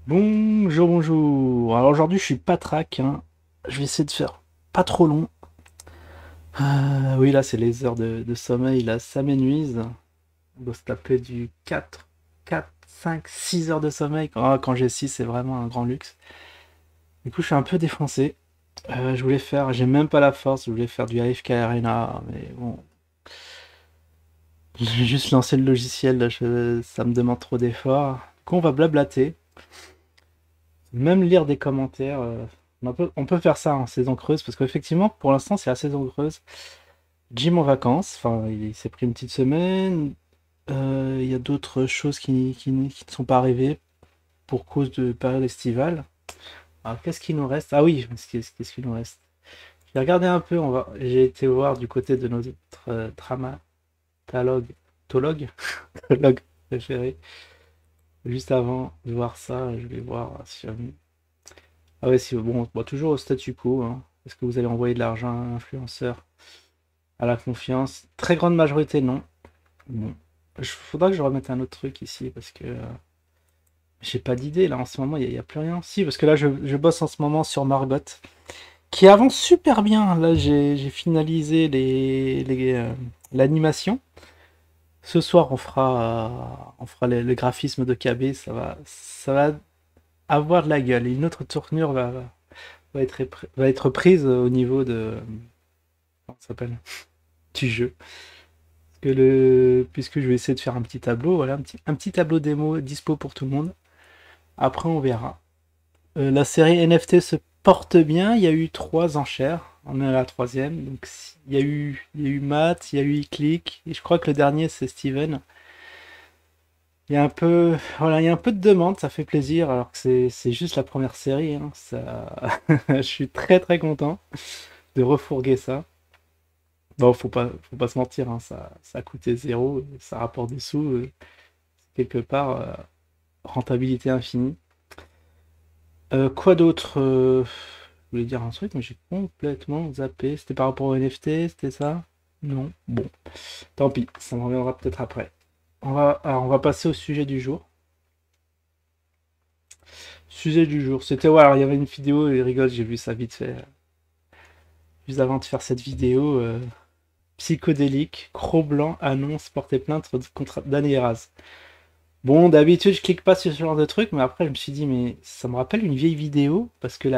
Bonjour, bonjour. Alors aujourd'hui, je suis pas track, hein. Je vais essayer de faire pas trop long. Oui, là, c'est les heures de sommeil, là, ça m'énuise. On doit se taper du 5, 6 heures de sommeil. Quand j'ai 6, c'est vraiment un grand luxe. Du coup, je suis un peu défoncé. J'ai même pas la force, je voulais faire du AFK Arena, mais bon, j'ai juste lancé le logiciel, là, ça me demande trop d'efforts. Du coup, on va blablater. Même lire des commentaires. On peut faire ça en saison creuse, parce qu'effectivement, pour l'instant, c'est la saison creuse. Jim en vacances, enfin, il s'est pris une petite semaine. Il y a d'autres choses qui ne sont pas arrivées pour cause de période estivale. Alors, qu'est-ce qu'il nous reste? Ah oui, qu'est-ce qu'il nous reste? J'ai regardé un peu, j'ai été voir du côté de notre dramatologue, tologue, tologue préféré. Juste avant de voir ça, je vais voir sur. Ah ouais, si, bon, toujours au statu quo, hein. Est-ce que vous allez envoyer de l'argent à un influenceur à la confiance? Très grande majorité, non. Bon. Faudra que je remette un autre truc ici parce que j'ai pas d'idée là en ce moment, il y a plus rien. Si, parce que là je bosse en ce moment sur Margot qui avance super bien. Là j'ai finalisé l'animation. Ce soir on fera le graphisme de KB, ça va avoir de la gueule. Et une autre tournure va être prise au niveau de. Comment ça s'appelle? Du jeu. Puisque je vais essayer de faire un petit tableau, voilà, un petit tableau démo dispo pour tout le monde. Après, on verra. La série NFT se porte bien. Il y a eu 3 enchères. On est à la troisième. Donc, il y a eu Matt, il y a eu Click. Et je crois que le dernier, c'est Steven. Il y a un peu, voilà, il y a un peu de demande. Ça fait plaisir. Alors que c'est juste la première série, hein. Je suis très très content de refourguer ça. Bon, faut pas se mentir, hein, ça a coûté zéro, ça rapporte des sous, quelque part, rentabilité infinie. Quoi d'autre? Je voulais dire un truc, mais j'ai complètement zappé. C'était par rapport au NFT, c'était ça? Non. Bon, tant pis, ça me reviendra peut-être après. Alors, on va passer au sujet du jour. Sujet du jour, c'était, ouais, alors il y avait une vidéo, et rigole, j'ai vu ça vite fait, juste avant de faire cette vidéo, psychodélique, Cro-Blanc annonce porter plainte contre Danny Eraz. Bon, d'habitude, je clique pas sur ce genre de truc, mais après, je me suis dit, mais ça me rappelle une vieille vidéo, parce que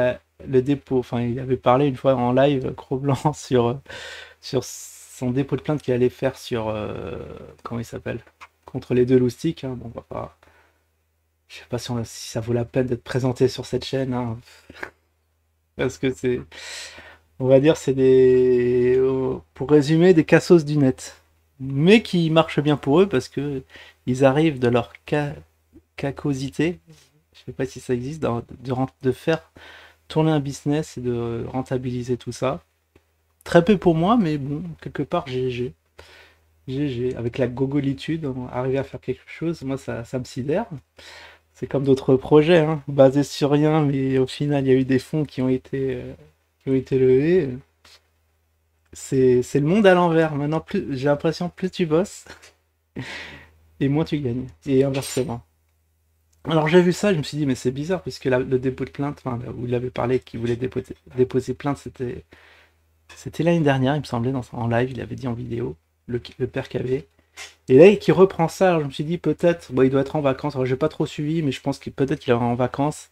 le dépôt, enfin, il avait parlé une fois en live, Cro-Blanc, sur son dépôt de plainte qu'il allait faire sur, comment il s'appelle? Contre les deux loustiques, hein. Bon, on va pas, je sais pas si ça vaut la peine d'être présenté sur cette chaîne, hein, parce que on va dire, c'est pour résumer, des cassos du net. Mais qui marchent bien pour eux, parce que ils arrivent de leur cacosité, je sais pas si ça existe, de faire tourner un business et de rentabiliser tout ça. Très peu pour moi, mais bon, quelque part, GG. GG. Avec la gogolitude, arriver à faire quelque chose, moi, ça me sidère. C'est comme d'autres projets, hein, basés sur rien, mais au final, il y a eu des fonds qui ont été levés. C'est le monde à l'envers. Maintenant, j'ai l'impression, plus tu bosses, et moins tu gagnes. Et inversement. Alors j'ai vu ça, je me suis dit, mais c'est bizarre, puisque le dépôt de plainte, enfin, où il avait parlé qu'il voulait déposer plainte, c'était l'année dernière, il me semblait, en live, il avait dit en vidéo, le père qu'avait. Et là, qui reprend ça, alors je me suis dit, peut-être, bon, il doit être en vacances, alors j'ai pas trop suivi, mais je pense qu'il peut-être qu'il est en vacances,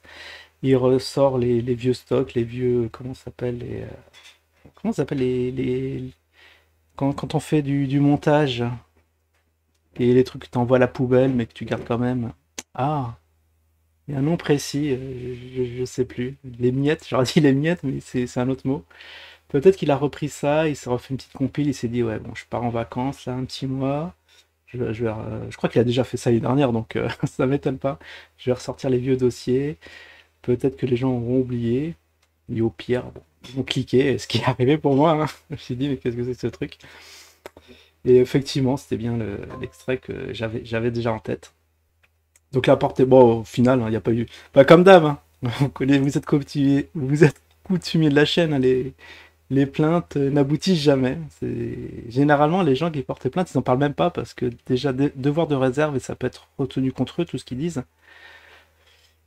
il ressort les vieux stocks, les vieux, comment ça s'appelle, comment ça s'appelle, quand on fait du montage, et les trucs que t'envoies à la poubelle, mais que tu gardes quand même. Ah, il y a un nom précis, je sais plus. Les miettes, j'aurais dit les miettes, mais c'est un autre mot. Peut-être qu'il a repris ça, il s'est refait une petite compile, il s'est dit, ouais, bon, je pars en vacances, là, un petit mois. Je crois qu'il a déjà fait ça l'année dernière, donc ça m'étonne pas. Je vais ressortir les vieux dossiers. Peut-être que les gens auront oublié. Et au pire, bon, ils vont cliquer, ce qui est arrivé pour moi, hein. Je me suis dit, mais qu'est-ce que c'est que ce truc? Et effectivement, c'était bien l'extrait que j'avais déjà en tête. Donc la portée, bon, au final, il n'y a pas eu. Bah, comme d'hab, hein. Vous êtes coutumier de la chaîne, hein, les plaintes n'aboutissent jamais. Généralement, les gens qui portent plainte, ils n'en parlent même pas parce que déjà, devoir de réserve et ça peut être retenu contre eux, tout ce qu'ils disent.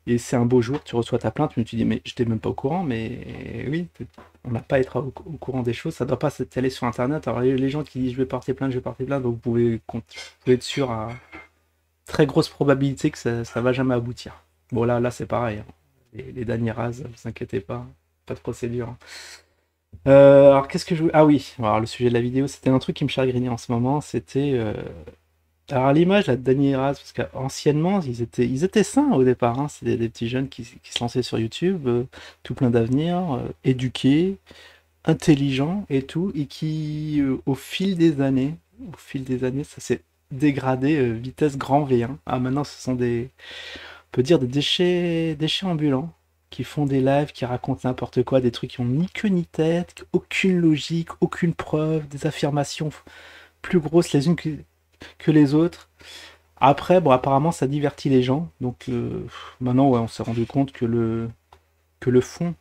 Et c'est un beau jour, tu reçois ta plainte, mais tu dis, mais je n'étais même pas au courant, mais oui, on n'a pas à être au courant des choses, ça ne doit pas s'étaler sur Internet. Alors les gens qui disent, je vais porter plainte, je vais porter plainte, donc vous pouvez être sûr à très grosse probabilité que ça va jamais aboutir. Bon là c'est pareil, hein. Les derniers rases, vous inquiétez pas de procédure, hein. Alors qu'est-ce que je... Ah oui, alors le sujet de la vidéo, c'était un truc qui me chagrinait en ce moment, c'était... Alors à l'image, la Dany Raz, parce qu'anciennement, ils étaient sains au départ, hein. C'est des petits jeunes qui se lançaient sur YouTube, tout plein d'avenir, éduqués, intelligents et tout, et qui, au fil des années, ça s'est dégradé vitesse grand V1. Ah maintenant, ce sont on peut dire des déchets ambulants, qui font des lives, qui racontent n'importe quoi, des trucs qui ont ni queue ni tête, aucune logique, aucune preuve, des affirmations plus grosses les unes que les autres. Après, bon, apparemment, ça divertit les gens. Donc, maintenant, ouais, on s'est rendu compte que le fond,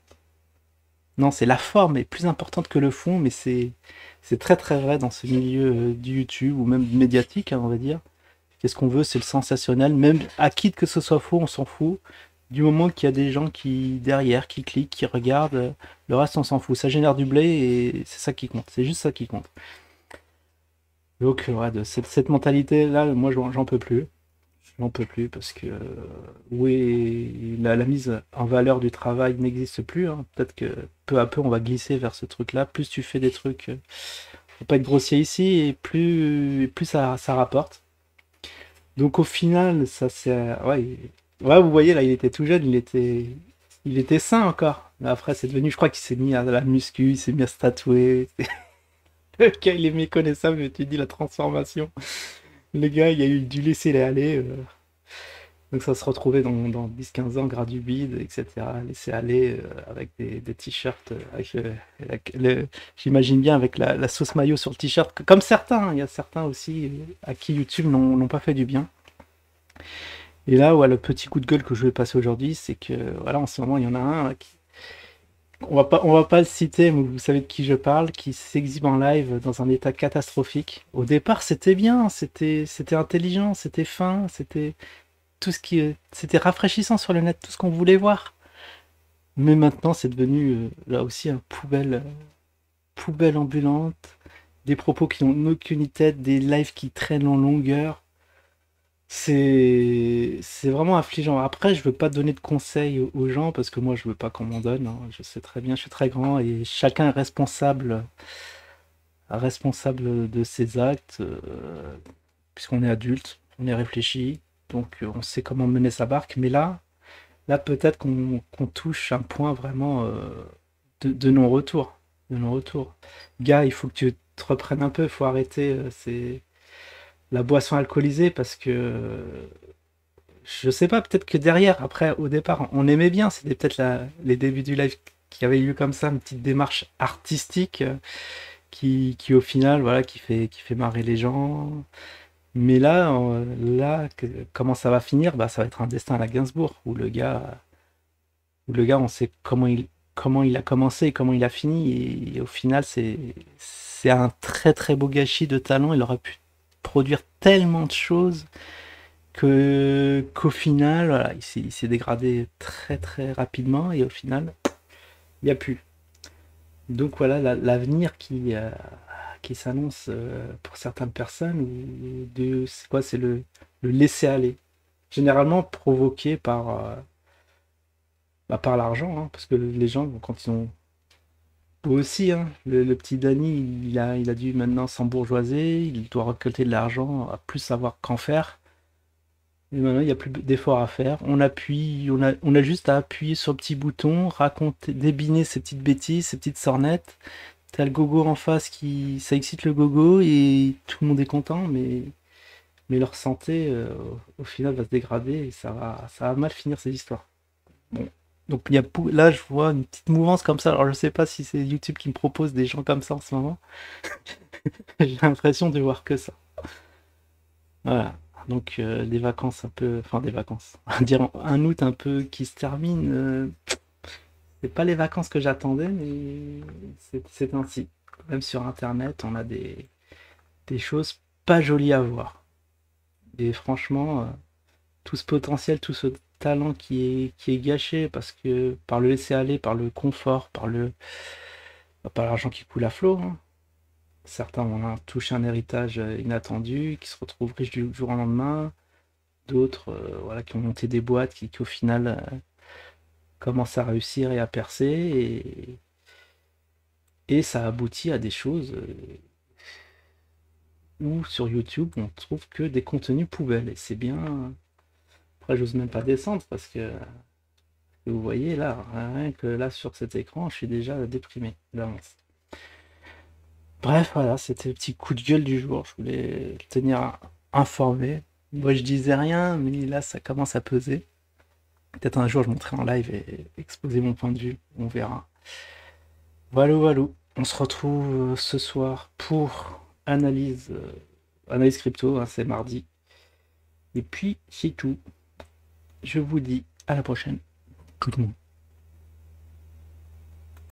non, c'est la forme est plus importante que le fond, mais c'est très très vrai dans ce milieu du YouTube ou même médiatique, hein, on va dire. Qu'est-ce qu'on veut, c'est le sensationnel. Même à quitte que ce soit faux, on s'en fout. Du moment qu'il y a des gens qui, derrière, qui cliquent, qui regardent, le reste, on s'en fout. Ça génère du blé et c'est ça qui compte. C'est juste ça qui compte. Donc, ouais, de cette mentalité-là, moi, j'en peux plus. J'en peux plus parce que oui, la mise en valeur du travail n'existe plus, hein. Peut-être que peu à peu, on va glisser vers ce truc-là. Plus tu fais des trucs, faut pas être grossier ici, et plus ça rapporte. Donc au final, ça c'est... Ouais, ouais, vous voyez, là, il était tout jeune, il était sain encore. Mais après, c'est devenu, je crois qu'il s'est mis à la muscu, il s'est mis à se tatouer. Le gars, il est méconnaissable, mais tu dis la transformation. Le gars, il a eu dû laisser aller. Donc ça se retrouvait dans 10-15 ans, gras du bide, etc. Laisser aller avec des t-shirts, j'imagine bien avec la sauce mayo sur le t-shirt, comme certains, hein. Il y a certains aussi à qui YouTube n'ont pas fait du bien. Et là, ouais, le petit coup de gueule que je vais passer aujourd'hui, c'est que voilà, en ce moment, il y en a un qui, on va pas le citer, mais vous savez de qui je parle, qui s'exhibe en live dans un état catastrophique. Au départ, c'était bien, c'était intelligent, c'était fin, c'était tout ce qui, c'était rafraîchissant sur le net, tout ce qu'on voulait voir. Mais maintenant, c'est devenu là aussi un poubelle ambulante, des propos qui n'ont aucune tête, des lives qui traînent en longueur. C'est vraiment affligeant. Après, je veux pas donner de conseils aux gens parce que moi, je veux pas qu'on m'en donne, hein. Je sais très bien, je suis très grand et chacun est responsable de ses actes, puisqu'on est adulte, on est réfléchi, donc on sait comment mener sa barque. Mais là peut-être qu'on touche un point vraiment de non-retour. De non-retour. Gars, il faut que tu te reprennes un peu, il faut arrêter la boisson alcoolisée parce que je sais pas, peut-être que derrière, après, au départ, on aimait bien, c'était peut-être les débuts du live qui avaient eu comme ça, une petite démarche artistique qui au final, voilà, qui fait marrer les gens. Mais comment ça va finir? Bah, ça va être un destin à la Gainsbourg, où le gars, on sait comment il a commencé et comment il a fini, et au final, c'est un très très beau gâchis de talent. Il aurait pu produire tellement de choses qu'au final, voilà, il s'est dégradé très très rapidement et au final, il n'y a plus. Donc voilà l'avenir qui s'annonce pour certaines personnes, c'est quoi? C'est le laisser aller. Généralement provoqué par l'argent, hein, parce que les gens, quand ils ont... Eux aussi, hein, le petit Danny, il a dû maintenant s'embourgeoiser, il doit récolter de l'argent, à plus savoir qu'en faire. Et maintenant, il n'y a plus d'efforts à faire. On a juste à appuyer sur le petit bouton, raconter, débiner ces petites bêtises, ces petites sornettes. T'as le gogo en face ça excite le gogo et tout le monde est content, mais leur santé, au final, va se dégrader et ça va mal finir ces histoires. Bon. Donc là, je vois une petite mouvance comme ça. Alors, je sais pas si c'est YouTube qui me propose des gens comme ça en ce moment. J'ai l'impression de voir que ça. Voilà. Donc des vacances un peu, enfin des vacances, on va dire un août un peu qui se termine. C'est pas les vacances que j'attendais, mais c'est ainsi. Même sur Internet, on a des choses pas jolies à voir. Et franchement, tout ce potentiel, talent qui est gâché parce que par le laisser aller, par le confort, par l'argent qui coule à flot, hein. Certains ont touché un héritage inattendu, qui se retrouvent riches du jour au lendemain. D'autres, voilà, qui ont monté des boîtes qui au final commencent à réussir et à percer. Et ça aboutit à des choses où sur YouTube on trouve que des contenus poubelles. Et c'est bien. Après, j'ose même pas descendre parce que vous voyez là, rien que là sur cet écran, je suis déjà déprimé d'avance. Bref, voilà, c'était le petit coup de gueule du jour. Je voulais le tenir informé. Moi, je disais rien, mais là, ça commence à peser. Peut-être un jour, je monterai en live et exposer mon point de vue. On verra. Voilà, voilà. On se retrouve ce soir pour analyse crypto, hein, c'est mardi. Et puis, c'est tout. Je vous dis à la prochaine. Tout le monde.